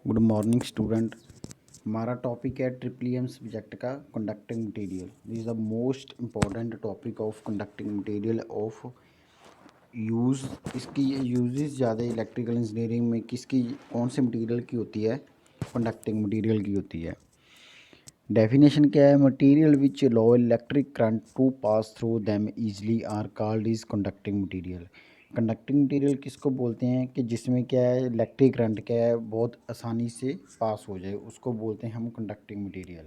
Good morning student. हमारा topic है triple M subject का conducting material. This is the most important topic of conducting material of use. इसकी uses ज़्यादा electrical engineering में किसकी कौन से मटेरियल की होती है? कंडक्टिंग मटेरियल की होती है। डेफिनेशन क्या है? Material which allow electric current to pass through them easily are called is conducting material. Conducting material किसको बोलते हैं कि जिसमें क्या है इलेक्ट्रिक करंट क्या है बहुत आसानी से पास हो जाए, उसको बोलते हैं हम कंडक्टिंग मटेरियल।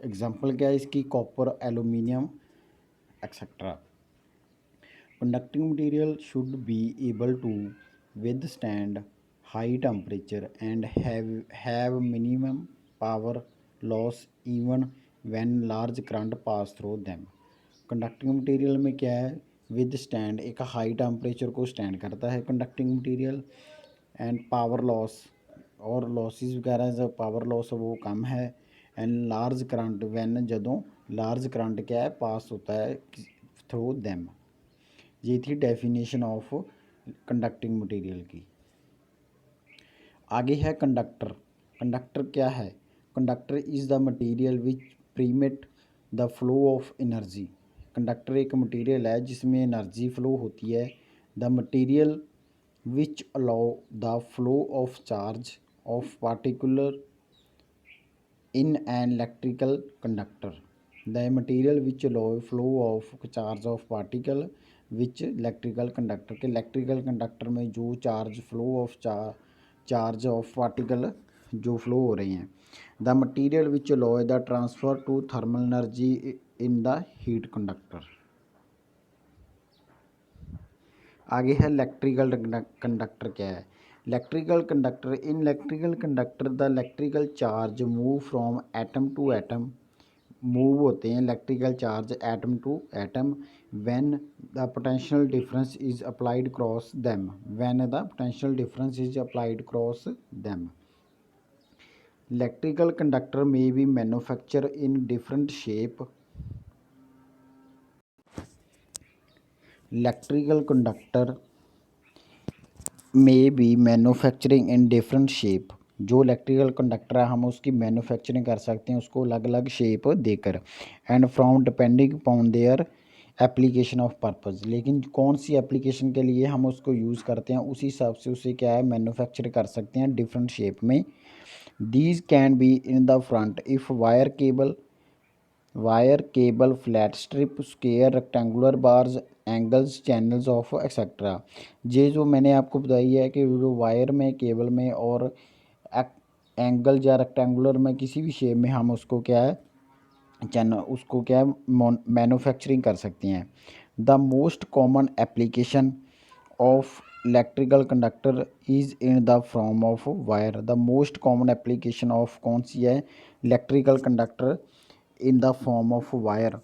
एग्जांपल क्या है इसकी? Copper, aluminium etcetera. Conducting material should be able to withstand high temperature and have minimum power loss even when large current pass through them. Conducting material में क्या है? विद स्टैंड, एक high temperature को stand करता है conducting material. And power loss और losses वगैरह जो पावर लॉस है वो कम है। एंड लार्ज करंट वैन जदों लार्ज करंट क्या है पास होता है थ्रू दैम। ये थी डेफिनेशन ऑफ कंडक्टिंग मटेरियल की। आगे है कंडक्टर। कंडक्टर क्या है? Conductor is the material which permit the flow of energy. Conductor एक मटेरियल है जिसमें एनर्जी फ्लो होती है। The material which allow the flow of charge of particular in an electrical conductor. The material which allow flow of charge of particle which electrical conductor के electrical conductor में जो charge flow of charge of particle जो flow हो रही हैं। The material which allow the transfer to thermal energy in the heat conductor. आगे है electrical conductor क्या है? Electrical conductor, in electrical conductor the electrical charge move from atom to atom. Move होते हैं electrical charge atom to atom when the potential difference is applied cross them. When the potential difference is applied cross them. Electrical conductor may be manufacture in different shape. Electrical conductor may be manufacturing in different shape. जो electrical conductor है हम उसकी manufacturing कर सकते हैं उसको अलग अलग शेप देकर। And from depending upon their application of purpose. लेकिन कौन सी एप्लीकेशन के लिए हम उसको यूज़ करते हैं उसी हिसाब से उसे क्या है मैन्युफैक्चर कर सकते हैं डिफरेंट शेप में। These can be in the front if wire cable flat strip square rectangular bars angles channels of etcetera. ये जो मैंने आपको बताई है कि जो वायर में केबल में और एंगल या रेक्टेंगुलर में किसी भी शेप में हम उसको क्या है चैनल उसको क्या है मैन्युफैक्चरिंग कर सकते हैं। The most common application of electrical conductor is in the form of wire. The most common application of कौन सी है? Electrical conductor in the form of wire.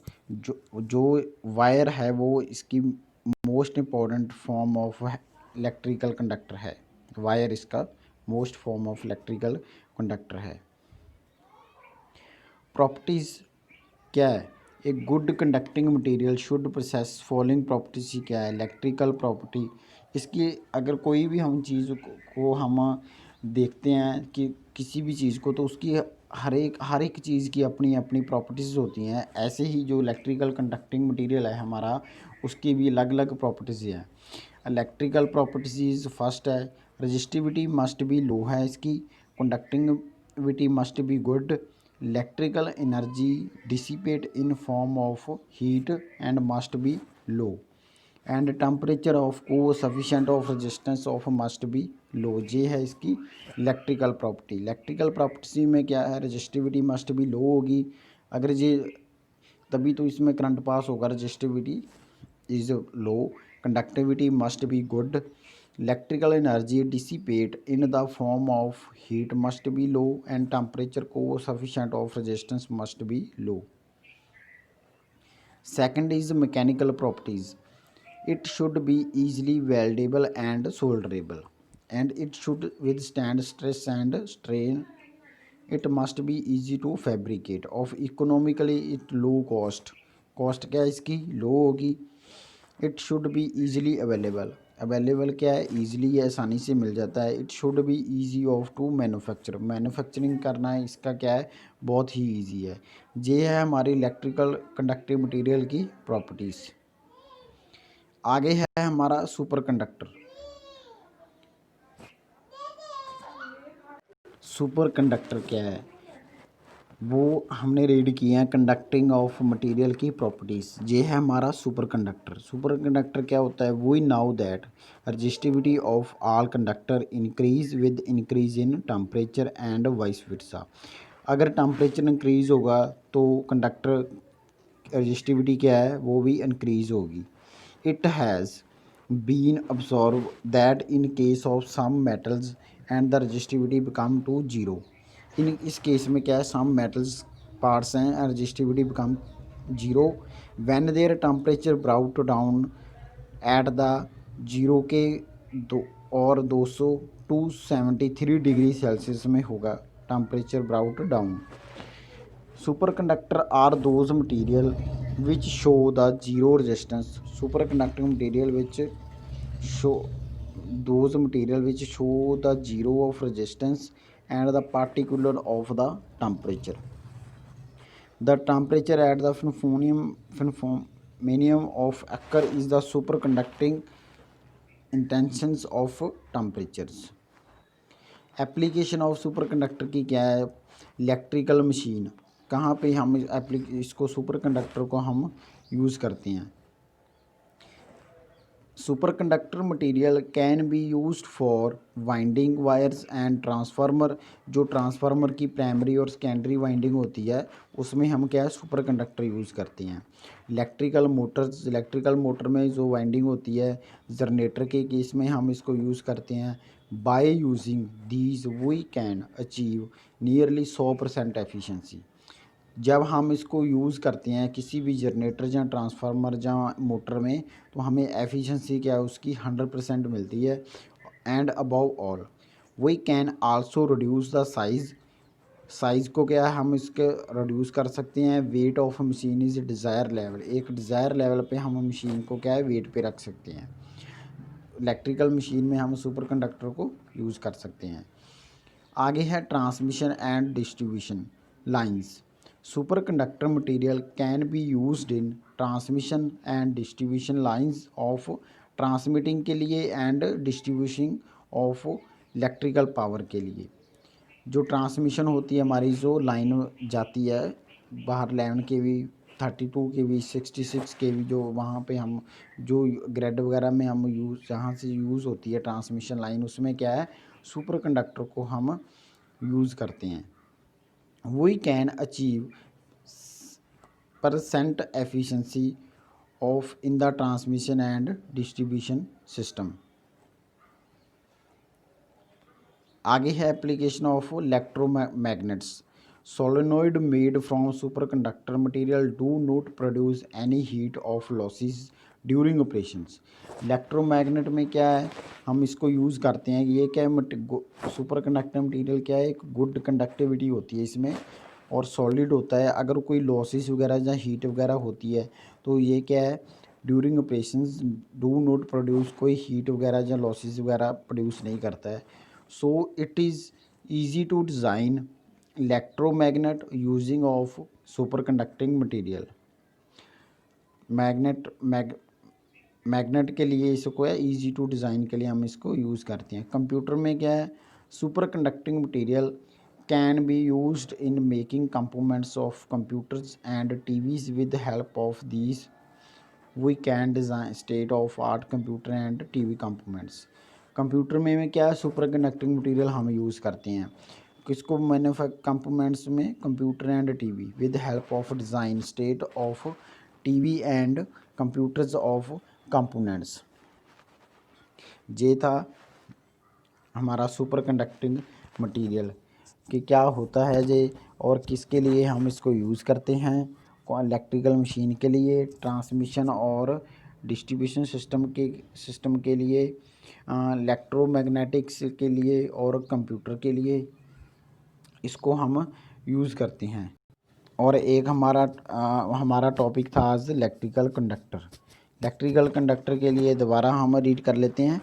जो वायर है वो इसकी most important form of electrical conductor है। Wire इसका most form of electrical conductor है। प्रॉपर्टीज़ क्या है? एक good conducting material should process following properties ही क्या है? Electrical property. इसकी अगर कोई भी हम चीज़ को हम देखते हैं कि किसी भी चीज़ को तो उसकी हर एक चीज़ की अपनी अपनी प्रॉपर्टीज़ होती हैं। ऐसे ही जो इलेक्ट्रिकल कंडक्टिंग मटेरियल है हमारा उसकी भी अलग अलग प्रॉपर्टीज़ हैं। इलेक्ट्रिकल प्रॉपर्टीज़ फर्स्ट है रजिस्टिविटी मस्ट बी लो है इसकी। Conductivity must be good. Electrical energy dissipate in form of heat and must be low. And temperature of coefficient of resistance of must be low. ये है इसकी electrical property. Electrical property में क्या है? Resistivity must be लो होगी। अगर ये तभी तो इसमें करंट पास होगा। Resistivity is low, conductivity must be good, electrical energy dissipate in the form of heat must be low and temperature coefficient of resistance must be low. Second is mechanical properties. It should be easily weldable and solderable, and it should withstand stress and strain. It must be easy to fabricate. Of economically it low cost. Cost क्या इसकी low होगी। It should be easily available. Available क्या है, easily है, आसानी से मिल जाता है। It should be easy of to manufacture, manufacturing करना इसका क्या है, बहुत ही ईजी है। ये है हमारी इलेक्ट्रिकल कंडक्टिव मटेरियल की प्रॉपर्टीज़। आगे है हमारा सुपर कंडक्टर। सुपर कंडक्टर क्या है वो हमने रीड किए हैं, कंडक्टिंग ऑफ मटेरियल की प्रॉपर्टीज़। ये है हमारा सुपर कंडक्टर। सुपर कंडक्टर क्या होता है, we know that resistivity of all conductor increase with increase in temperature and vice versa. अगर टेम्परेचर इंक्रीज होगा तो कंडक्टर रजिस्टिविटी क्या है वो भी इंक्रीज होगी। It has been observe that in case of some metals and the resistivity become to zero. इस case में क्या है, सम मेटल्स पार्ट्स हैं, resistivity become zero when their temperature brought down at the zero के दो और 200 to 73 degree Celsius में होगा temperature brought down. Superconductor are those material which show the zero resistance. Superconducting material which show those material which show the zero of resistance and the particular of the temperature. The temperature at the minimum of occur is the superconducting intentions of temperatures. Application of superconductor की क्या है, electrical machine. कहाँ पे हम इसको superconductor को हम use करते हैं। Superconductor material can be used for winding wires and transformer. जो ट्रांसफार्मर की प्राइमरी और सेकेंडरी वाइंडिंग होती है उसमें हम क्या है सुपरकंडक्टर यूज़ करते हैं। इलेक्ट्रिकल मोटर्स, इलेक्ट्रिकल मोटर में जो वाइंडिंग होती है जनरेटर के केस में हम इसको यूज़ करते हैं। By using these we can achieve nearly 100% efficiency. जब हम इसको यूज़ करते हैं किसी भी जनरेटर या ट्रांसफार्मर या मोटर में तो हमें एफिशिएंसी क्या है उसकी 100% मिलती है। And above all we can also reduce the size को क्या है हम इसके रिड्यूस कर सकते हैं। Weight of machine is desire level, एक डिज़ायर लेवल पे हम मशीन को क्या है वेट पे रख सकते हैं। इलेक्ट्रिकल मशीन में हम सुपर कंडक्टर को यूज़ कर सकते हैं। आगे है transmission and distribution lines. Superconductor material can be used in transmission and distribution lines of transmitting के लिए and distribution of electrical power के लिए। जो ट्रांसमिशन होती है हमारी जो लाइन जाती है बाहर 11 kV 32 kV 66 kV जो वहाँ पे हम जो ग्रिड वगैरह में हम यूज़ जहाँ से यूज़ होती है ट्रांसमिशन लाइन उसमें क्या है सुपर कंडक्टर को हम यूज़ करते हैं। We can achieve % efficiency of in the transmission and distribution system. आगे है application of electromagnets. Solenoid made from superconductor material do not produce any heat of losses during operations. Electromagnet में क्या है हम इसको यूज़ करते हैं। ये क्या है सुपरकंडक्टर मटेरियल क्या है एक गुड कंडक्टिविटी होती है इसमें और सॉलिड होता है। अगर कोई लॉसेस वगैरह या हीट वगैरह होती है तो ये क्या है during operations do not produce, कोई हीट वगैरह या लॉसेस वगैरह प्रोड्यूस नहीं करता है। So it is easy to design electromagnet using of superconducting material. Magnet के लिए इसको है ईजी टू डिज़ाइन के लिए हम इसको यूज़ करते हैं। कंप्यूटर में क्या है super conducting material can be used in making components of computers and TVs with help of these we can design state of art computer and TV components. Computer में क्या है सुपर कंडक्टिंग मटीरियल हम use करते हैं किसको components में computer and TV with help of design state of TV and computers of components. ये था हमारा सुपर कंडक्टिंग मटीरियल कि क्या होता है ये और किसके लिए हम इसको यूज़ करते हैं। इलेक्ट्रिकल मशीन के लिए, ट्रांसमिशन और डिस्ट्रीब्यूशन सिस्टम के लिए, इलेक्ट्रोमैग्नेटिक्स के लिए और कंप्यूटर के लिए इसको हम यूज़ करते हैं। और एक हमारा टॉपिक था आज इलेक्ट्रिकल कंडक्टर इलेक्ट्रिकल कंडक्टर के लिए दोबारा हम रीड कर लेते हैं।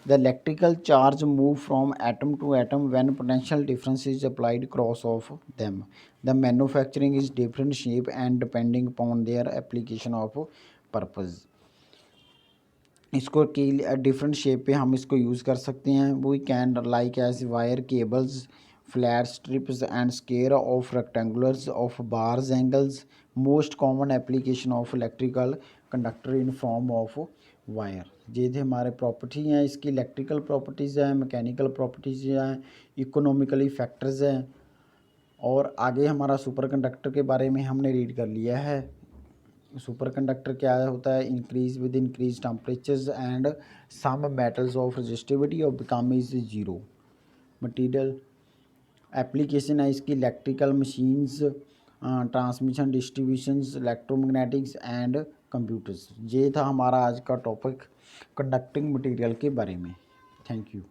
The electrical charge move from atom to atom when potential difference is applied cross of them. The manufacturing is different shape and depending upon their application of purpose. इसको की different shape पे हम इसको use कर सकते हैं। We can like as wire cables flat strips and square of rectangulars of bars angles. Most common application of electrical conductor in form of wire. ये थे हमारे प्रॉपर्टी हैं, इसकी इलेक्ट्रिकल प्रॉपर्टीज़ हैं, मैकेनिकल प्रॉपर्टीज़ हैं, इकोनॉमिकली फैक्टर्स हैं। और आगे हमारा सुपर कंडक्टर के बारे में हमने रीड कर लिया है। सुपर कंडक्टर क्या होता है? Increase with increase temperatures and some metals of resistivity और become is zero. Material application है इसकी electrical machines, transmission distributions, electromagnetics and computers. ये था हमारा आज का टॉपिक कंडक्टिंग मटेरियल के बारे में। Thank you.